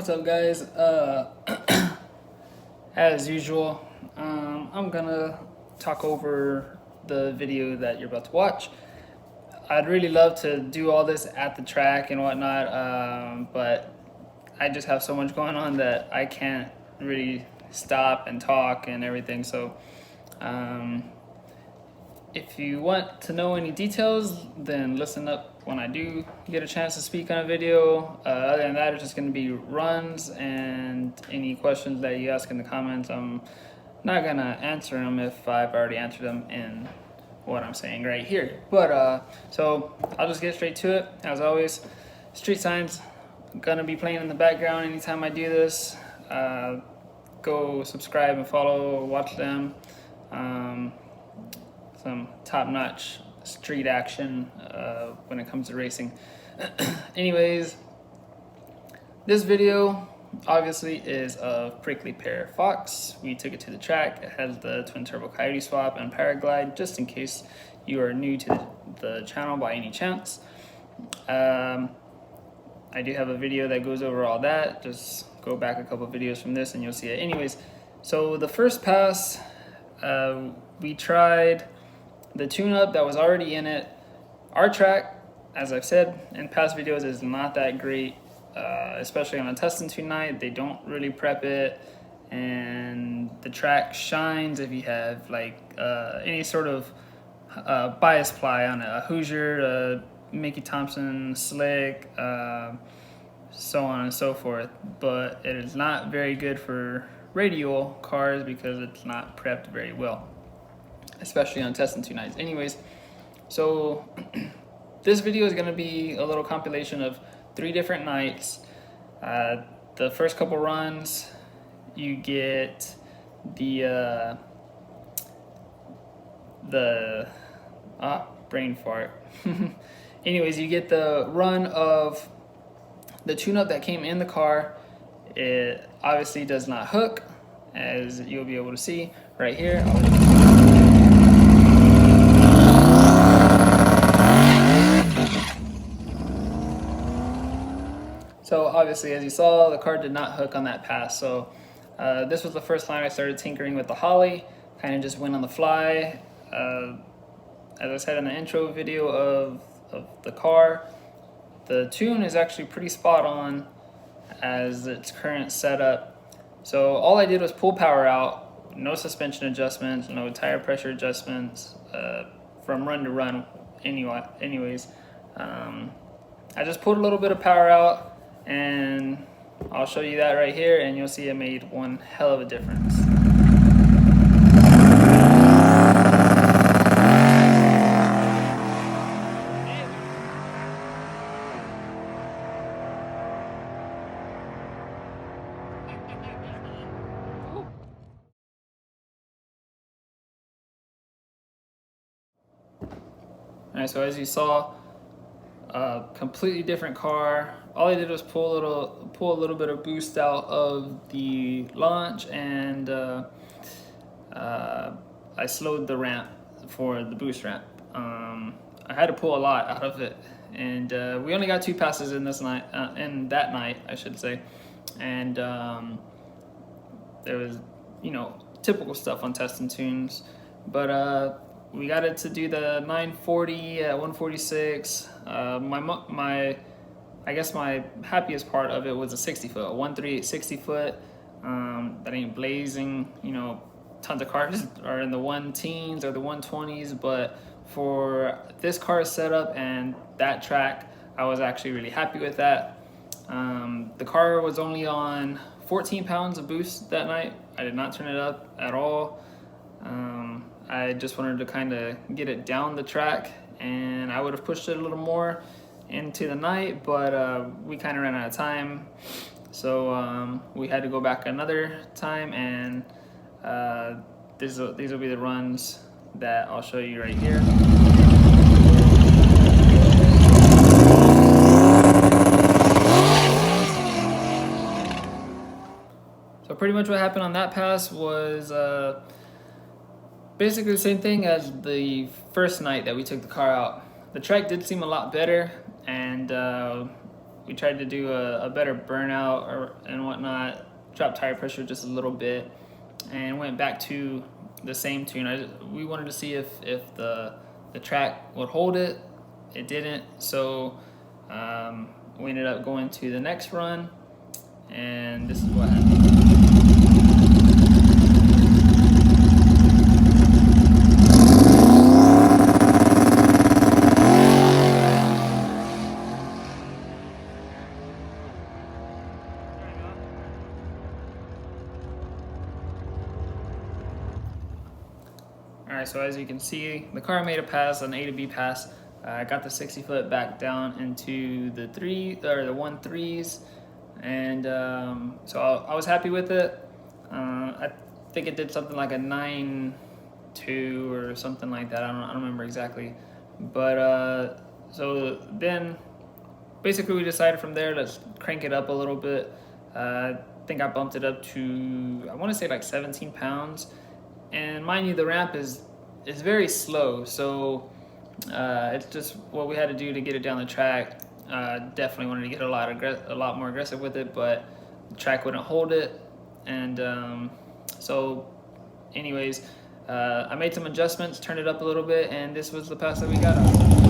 What's up, guys? As usual, I'm gonna talk over the video that you're about to watch. I'd really love to do all this at the track and whatnot, but I just have so much going on that I can't really stop and talk and everything. So, if you want to know any details, then listen up when I do get a chance to speak on a video. Other than that, it's just going to be runs, and any questions that you ask in the comments, I'm not going to answer them if I've already answered them in what I'm saying right here. But so I'll just get straight to it. As always, street signs gonna be playing in the background anytime I do this. Go subscribe and follow, watch them. Some top-notch street action when it comes to racing. Anyways, this video obviously is of Prickly Pear Fox. We took it to the track. It has the twin turbo Coyote swap and paraglide, just in case you are new to the channel by any chance. I do have a video that goes over all that. Just go back a couple videos from this and you'll see it. Anyways, so the first pass, we tried the tune-up that was already in it. Our track, as I've said in past videos, is not that great, especially on a test and tune night. They don't really prep it, and the track shines if you have like any sort of bias ply on it, a Hoosier, Mickey Thompson, Slick, so on and so forth. But it is not very good for radial cars because it's not prepped very well, especially on test and tune nights. Anyways, so this video is going to be a little compilation of 3 different nights. The first couple runs, you get the brain fart. Anyways, you get the run of the tune-up that came in the car. It obviously does not hook, as you'll be able to see right here. So obviously, as you saw, the car did not hook on that pass. So this was the first time I started tinkering with the Holly, kind of just went on the fly. As I said in the intro video of the car, the tune is actually pretty spot on as its current setup. So all I did was pull power out, no suspension adjustments, no tire pressure adjustments from run to run. Anyways, I just pulled a little bit of power out, and I'll show you that right here, and you'll see it made one hell of a difference. Alright, so as you saw, completely different car. All I did was pull a little bit of boost out of the launch, and I slowed the ramp for the boost ramp. I had to pull a lot out of it, and we only got 2 passes in this night, in that night, I should say, and there was, typical stuff on test and tunes, but we got it to do the 940 at 146. I guess my happiest part of it was a 60 foot, a 138 60 foot. That ain't blazing, tons of cars are in the 110s or the 120s, but for this car setup and that track, I was actually really happy with that. The car was only on 14 pounds of boost that night. I did not turn it up at all. I just wanted to kind of get it down the track, and I would have pushed it a little more into the night, but we kind of ran out of time, so we had to go back another time, and these will be the runs that I'll show you right here. So pretty much what happened on that pass was basically the same thing as the first night that we took the car out. The track did seem a lot better, and we tried to do a better burnout and whatnot, dropped tire pressure just a little bit, and went back to the same tune. We wanted to see if the track would hold it. It didn't, so we ended up going to the next run, and this is what happened. All right, so as you can see, the car made a pass, an A to B pass. I got the 60 foot back down into the 1.3s, and so I was happy with it. I think it did something like a 9.2 or something like that. I don't remember exactly, but so then basically we decided from there, let's crank it up a little bit. I think I bumped it up to, I want to say like 17 pounds. And mind you, the ramp is very slow, so it's just what we had to do to get it down the track. Definitely wanted to get a lot more aggressive with it, but the track wouldn't hold it. And so anyways, I made some adjustments, turned it up a little bit, and this was the pass that we got on.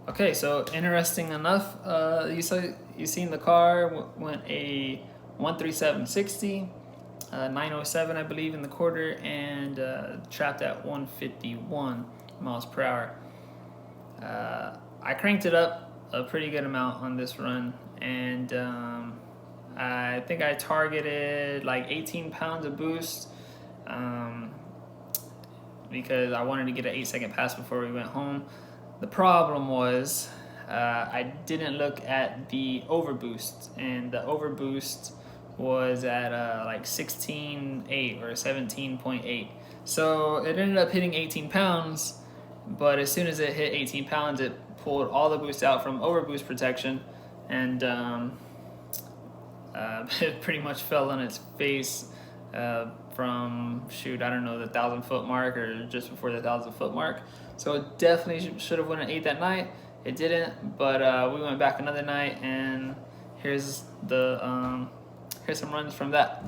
Okay, so interesting enough, you seen the car went a 13760, 907 I believe in the quarter, and trapped at 151 miles per hour. I cranked it up a pretty good amount on this run, and I think I targeted like 18 pounds of boost, because I wanted to get an 8-second pass before we went home. The problem was I didn't look at the overboost, and the overboost was at like 16.8 or 17.8. So it ended up hitting 18 pounds, but as soon as it hit 18 pounds, it pulled all the boost out from overboost protection, and it pretty much fell on its face from, shoot, I don't know, the 1,000-foot mark or just before the 1,000-foot mark. So it definitely should have won an 8 that night. It didn't, but we went back another night, and here's some runs from that.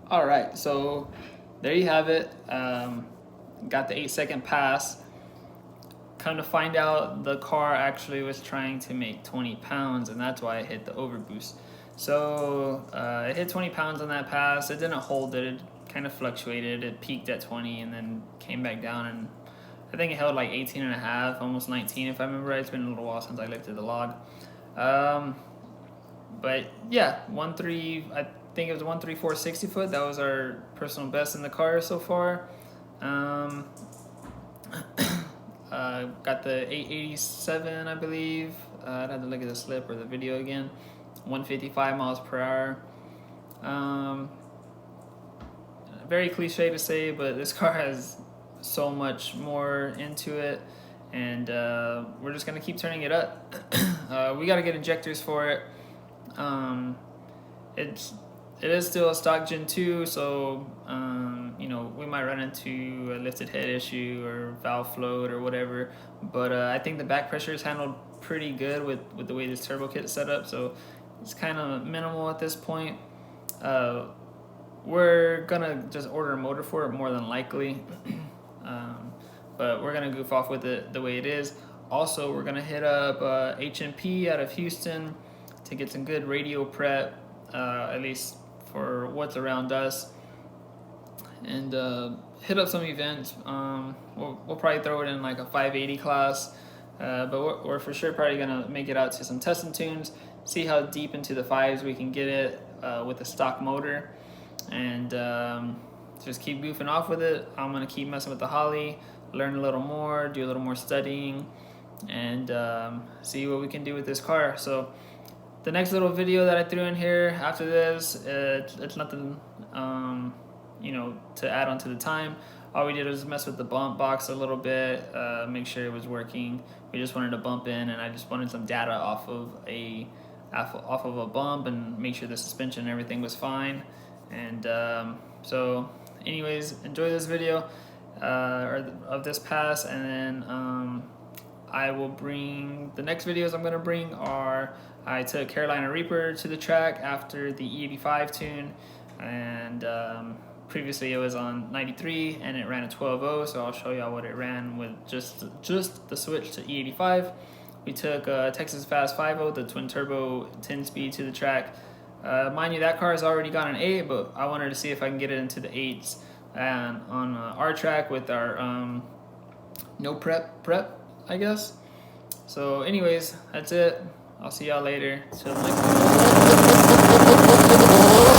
All right, so there you have it. Got the 8-second pass. Come to find out, the car actually was trying to make 20 pounds, and that's why it hit the overboost. So it hit 20 pounds on that pass. It didn't hold it. It kind of fluctuated. It peaked at 20 and then came back down, and I think it held like 18 and a half, almost 19 if I remember right. It's been a little while since I looked at the log. But yeah, I think it was 134 60 foot. That was our personal best in the car so far. Got the 887, I believe. I'd have to look at the slip or the video again. 155 miles per hour. Very cliche to say, but this car has so much more into it, and we're just gonna keep turning it up. We gotta get injectors for it. It is still a stock Gen 2, so we might run into a lifted head issue or valve float or whatever, but I think the back pressure is handled pretty good with the way this turbo kit is set up, so it's kind of minimal at this point. We're gonna just order a motor for it more than likely, but we're gonna goof off with it the way it is. Also, we're gonna hit up HMP out of Houston to get some good radio prep, at least for what's around us. and hit up some events. We'll probably throw it in like a 580 class, but we're for sure probably gonna make it out to some testing tunes, see how deep into the fives we can get it with a stock motor, and just keep goofing off with it. I'm gonna keep messing with the Holly, learn a little more, do a little more studying, and see what we can do with this car. So the next little video that I threw in here after this, it's nothing, you know, to add on to the time. All we did was mess with the bump box a little bit, make sure it was working. We just wanted to bump in, and I just wanted some data off of a bump and make sure the suspension and everything was fine. And so anyways, enjoy this video of this pass, and then I will bring the next videos I'm gonna bring are I took Carolina Reaper to the track after the E85 tune, and previously it was on 93 and it ran a 12.0, so I'll show y'all what it ran with just the switch to E85. We took Texas Fast 5.0, the twin turbo 10 speed, to the track. Mind you, that car has already got an 8, but I wanted to see if I can get it into the 8s and on our track with our no prep, I guess. So anyways, that's it. I'll see y'all later. Till next time.